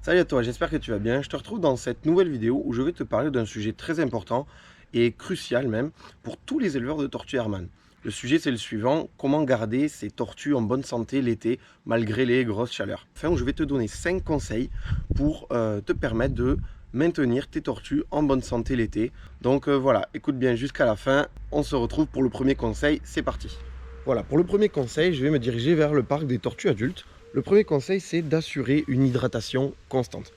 Salut à toi, j'espère que tu vas bien. Je te retrouve dans cette nouvelle vidéo où je vais te parler d'un sujet très important et crucial même pour tous les éleveurs de tortues Hermann. Le sujet c'est le suivant, comment garder ces tortues en bonne santé l'été malgré les grosses chaleurs. Enfin, je vais te donner 5 conseils pour te permettre de maintenir tes tortues en bonne santé l'été. Donc voilà, écoute bien jusqu'à la fin, on se retrouve pour le premier conseil, c'est parti. Voilà, pour le premier conseil, je vais me diriger vers le parc des tortues adultes. Le premier conseil, c'est d'assurer une hydratation constante.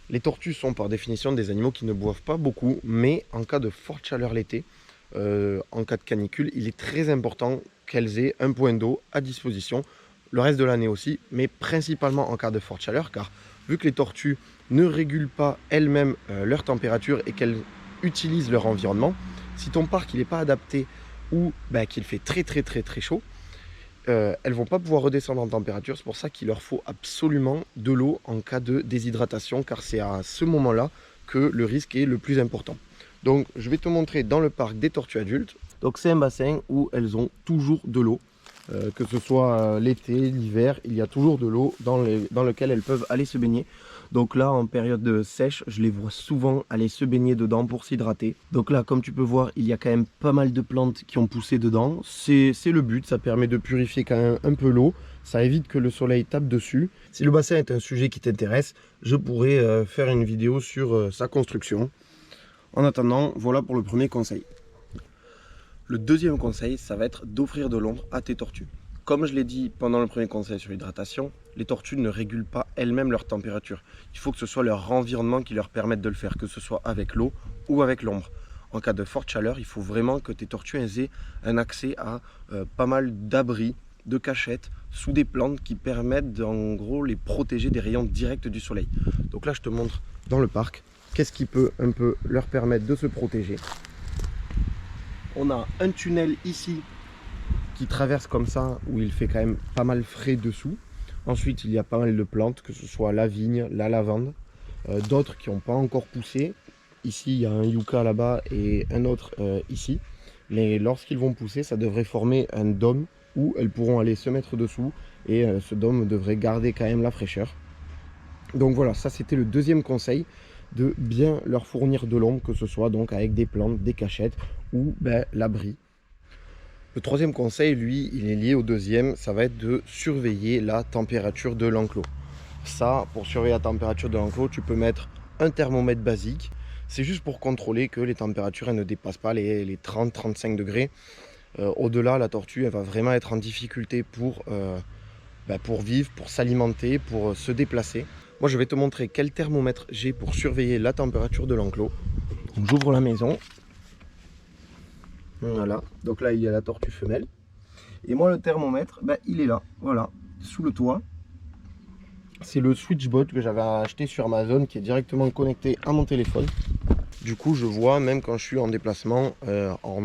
Les tortues sont par définition des animaux qui ne boivent pas beaucoup, mais en cas de forte chaleur l'été, en cas de canicule, il est très important qu'elles aient un point d'eau à disposition, le reste de l'année aussi, mais principalement en cas de forte chaleur, car vu que les tortues ne régulent pas elles-mêmes leur température et qu'elles utilisent leur environnement, si ton parc n'est pas adapté ou qu'il fait très chaud, elles vont pas pouvoir redescendre en température. C'est pour ça qu'il leur faut absolument de l'eau en cas de déshydratation, car c'est à ce moment-là que le risque est le plus important. Donc je vais te montrer dans le parc des tortues adultes. Donc c'est un bassin où elles ont toujours de l'eau, que ce soit l'été, l'hiver, il y a toujours de l'eau dans lequel elles peuvent aller se baigner. Donc là, en période sèche, je les vois souvent aller se baigner dedans pour s'hydrater. Donc là, comme tu peux voir, il y a quand même pas mal de plantes qui ont poussé dedans. C'est le but, ça permet de purifier quand même un peu l'eau. Ça évite que le soleil tape dessus. Si le bassin est un sujet qui t'intéresse, je pourrais faire une vidéo sur sa construction. En attendant, voilà pour le premier conseil. Le deuxième conseil, ça va être d'offrir de l'ombre à tes tortues. Comme je l'ai dit pendant le premier conseil sur l'hydratation, les tortues ne régulent pas elles-mêmes leur température. Il faut que ce soit leur environnement qui leur permette de le faire, que ce soit avec l'eau ou avec l'ombre. En cas de forte chaleur, il faut vraiment que tes tortues aient un accès à pas mal d'abris, de cachettes, sous des plantes qui permettent en gros les protéger des rayons directs du soleil. Donc là, je te montre dans le parc, qu'est-ce qui peut un peu leur permettre de se protéger. On a un tunnel ici qui traverse comme ça, où il fait quand même pas mal frais dessous. Ensuite, il y a pas mal de plantes, que ce soit la vigne, la lavande, d'autres qui n'ont pas encore poussé. Ici, il y a un yucca là-bas et un autre ici. Mais lorsqu'ils vont pousser, ça devrait former un dôme où elles pourront aller se mettre dessous et ce dôme devrait garder quand même la fraîcheur. Donc voilà, ça c'était le deuxième conseil, de bien leur fournir de l'ombre, que ce soit donc avec des plantes, des cachettes ou l'abri. Le troisième conseil, lui, il est lié au deuxième, ça va être de surveiller la température de l'enclos. Ça, pour surveiller la température de l'enclos, tu peux mettre un thermomètre basique. C'est juste pour contrôler que les températures elles ne dépassent pas les 30-35 degrés. Au-delà, la tortue elle va vraiment être en difficulté pour vivre, pour s'alimenter, pour se déplacer. Moi, je vais te montrer quel thermomètre j'ai pour surveiller la température de l'enclos. J'ouvre la maison. Voilà, donc là il y a la tortue femelle. Et moi le thermomètre, il est là, voilà, sous le toit. C'est le Switchbot que j'avais acheté sur Amazon qui est directement connecté à mon téléphone. Du coup je vois même quand je suis en déplacement, en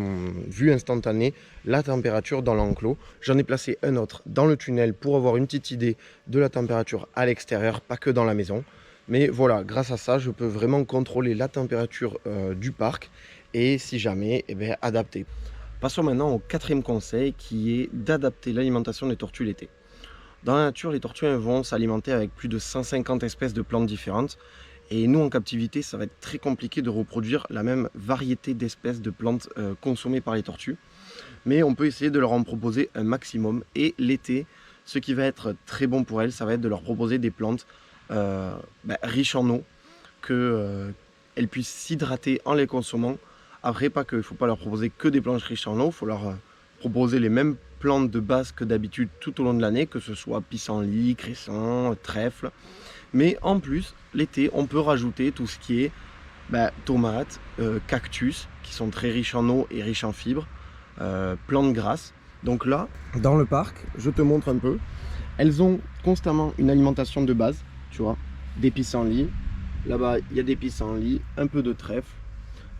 vue instantanée, la température dans l'enclos. J'en ai placé un autre dans le tunnel pour avoir une petite idée de la température à l'extérieur, pas que dans la maison. Mais voilà, grâce à ça, je peux vraiment contrôler la température du parc et si jamais, adapter. Passons maintenant au quatrième conseil qui est d'adapter l'alimentation des tortues l'été. Dans la nature, les tortues vont s'alimenter avec plus de 150 espèces de plantes différentes. Et nous, en captivité, ça va être très compliqué de reproduire la même variété d'espèces de plantes consommées par les tortues. Mais on peut essayer de leur en proposer un maximum. Et l'été, ce qui va être très bon pour elles, ça va être de leur proposer des plantes riches en eau, qu'elles puissent s'hydrater en les consommant. Après, pas qu'il ne faut pas leur proposer que des plantes riches en eau, il faut leur proposer les mêmes plantes de base que d'habitude tout au long de l'année, que ce soit pissenlit, cresson, trèfle. Mais en plus, l'été, on peut rajouter tout ce qui est tomates, cactus, qui sont très riches en eau et riches en fibres, plantes grasses. Donc là, dans le parc, je te montre un peu, elles ont constamment une alimentation de base, tu vois, des pissenlits. Là-bas, il y a des pissenlits, un peu de trèfle.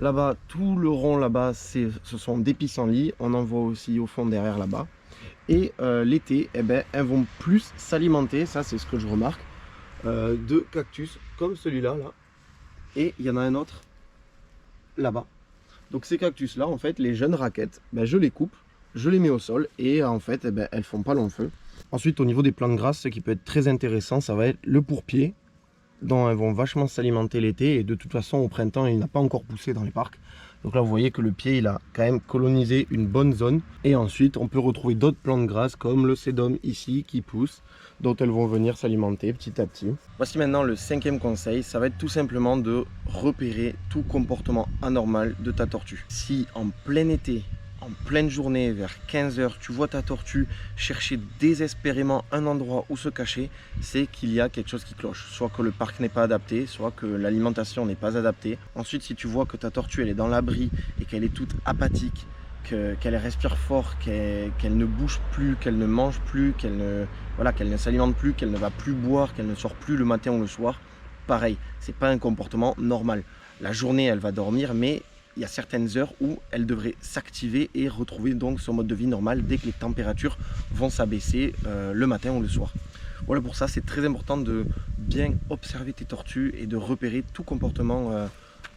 Là-bas, tout le rond là-bas, ce sont des pissenlits. On en voit aussi au fond derrière là-bas. Et l'été, elles vont plus s'alimenter, ça c'est ce que je remarque, de cactus comme celui-là. Là. Et il y en a un autre là-bas. Donc ces cactus-là, en fait, les jeunes raquettes, je les coupe, je les mets au sol et en fait, elles font pas long feu. Ensuite, au niveau des plantes grasses, ce qui peut être très intéressant, ça va être le pourpier. dont elles vont vachement s'alimenter l'été. Et de toute façon, au printemps, il n'a pas encore poussé dans les parcs. Donc là, vous voyez que le pied, il a quand même colonisé une bonne zone. Et ensuite, on peut retrouver d'autres plantes grasses comme le sédum ici qui pousse, dont elles vont venir s'alimenter petit à petit. Voici maintenant le 5e conseil. Ça va être tout simplement de repérer tout comportement anormal de ta tortue. Si en plein été, en pleine journée, vers 15 h, tu vois ta tortue chercher désespérément un endroit où se cacher, c'est qu'il y a quelque chose qui cloche. Soit que le parc n'est pas adapté, soit que l'alimentation n'est pas adaptée. Ensuite, si tu vois que ta tortue elle est dans l'abri et qu'elle est toute apathique, qu'elle respire fort, qu'elle ne bouge plus, qu'elle ne mange plus, qu'elle ne s'alimente plus, qu'elle ne va plus boire, qu'elle ne sort plus le matin ou le soir, pareil, c'est pas un comportement normal. La journée, elle va dormir, mais il y a certaines heures où elle devrait s'activer et retrouver donc son mode de vie normal dès que les températures vont s'abaisser le matin ou le soir. Voilà, pour ça, c'est très important de bien observer tes tortues et de repérer tout comportement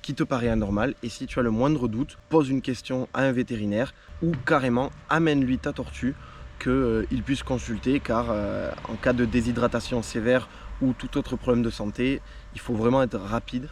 qui te paraît anormal. Et si tu as le moindre doute, pose une question à un vétérinaire ou carrément amène-lui ta tortue qu'il puisse consulter, car en cas de déshydratation sévère ou tout autre problème de santé, il faut vraiment être rapide.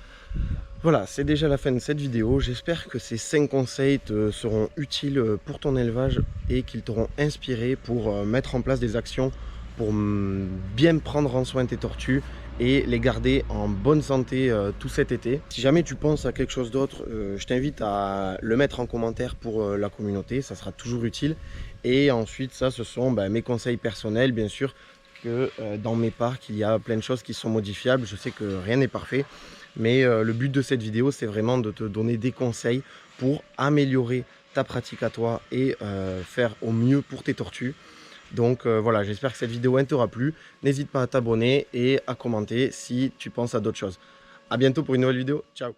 Voilà, c'est déjà la fin de cette vidéo. J'espère que ces 5 conseils te seront utiles pour ton élevage et qu'ils t'auront inspiré pour mettre en place des actions pour bien prendre en soin tes tortues et les garder en bonne santé tout cet été. Si jamais tu penses à quelque chose d'autre, je t'invite à le mettre en commentaire pour la communauté, ça sera toujours utile. Et ensuite, ça, ce sont mes conseils personnels, bien sûr, que dans mes parcs, il y a plein de choses qui sont modifiables. Je sais que rien n'est parfait. Mais le but de cette vidéo, c'est vraiment de te donner des conseils pour améliorer ta pratique à toi et faire au mieux pour tes tortues. Donc voilà, j'espère que cette vidéo t'aura plu. N'hésite pas à t'abonner et à commenter si tu penses à d'autres choses. A bientôt pour une nouvelle vidéo. Ciao!